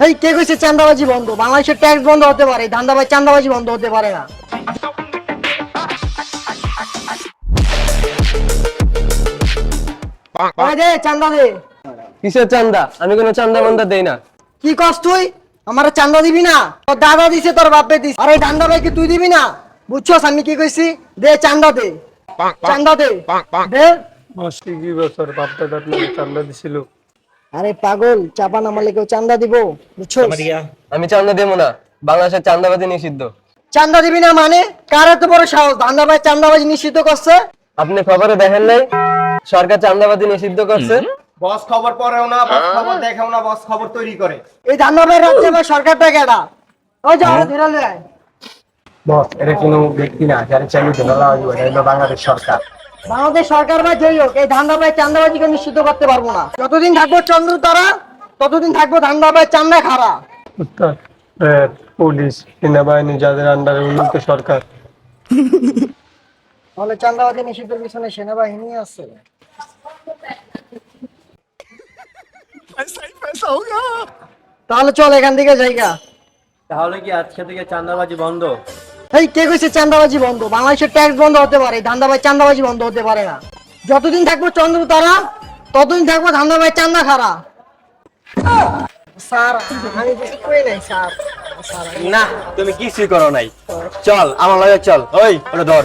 এই কে কইছে চাঁদাবাজি বন্ধ? বাংলাদেশের ট্যাক্স বন্ধ হতে পারে, ধান্দাবাজি চাঁদাবাজি বন্ধ হতে পারে না। দে চাঁদা দে। কিসের চান্দা? আমি কোনো চান্দা বান্দা দেই না। কি কস তুই? আমার চাঁদা দিবি না? তোর দাদা দিছে, তোর বাপে দিছে। আরে ধান্দা ভাই কি তুই দিবি না? বুঝছস আমি কি কইছি? দে চাঁদা দে, চাঁদা দে দে। মাসে কি বছর বাপ দাদার নামে চান্দা দিছিল? আরে পাগল, চাপা নামালে কেউ চাঁদা দিব? বুঝছস? আমি চান্দা দেবো না, বাংলাদেশের চান্দাবাজি নিষিদ্ধ। চাঁদা দিবি না মানে? কার এত বড় সাহস ধান্দা ভাই চাঁদাবাজি নিষিদ্ধ করছে? আপনি খবরে দেখেন নাই সরকার চান্দাবাজি নিষিদ্ধ করছে? বস খবর পড়েও না, বস খবর দেখেও না, বস খবর তৈরি করে। এই ধান্দা ভাই রাজ্যে আবার সরকারটা কেডা? ওই যাও ধরে লয়। বস এটা কোনো ব্যক্তি না, যারা চাইলে ধরা হইব, এটা হলো বাংলাদেশ সরকার। বাংলাদেশ সরকার বা যেই হোক এই ধান্দা ভাই চাঁদাবাজিকে নিষিদ্ধ করতে পারবো না। যতদিন থাকবো চন্দ্র তারা, ততদিন থাকবো ধান্দা ভাই চান্দা খারা। উত্তর রেড, পুলিশ, সেনাবাহিনী যাদের আন্ডারে উন্নত সরকার। তাহলে চাঁদাবাজি নিষিদ্ধের পিছনে সেনাবাহিনী আছে। তাহলে চল এখান থেকে জায়গা। তাহলে কি আজকে থেকে চাঁদাবাজি বন্ধ? এই কে কইছে চাঁদাবাজি বন্ধ? বাংলাদেশের ট্যাক্স বন্ধ হতে পারে, ধান্দাবাজি চাঁদাবাজি বন্ধ হতে পারে না। যতদিন থাকবো চন্দ্র তারা, ততদিন থাকবো ধান্দাবাজি চান্দা খারা। স্যার আমি কিছু কই নাই স্যার। না, তুমি কিছুই করো নাই। চল আমার লগে চল। ওই ওটা ধর।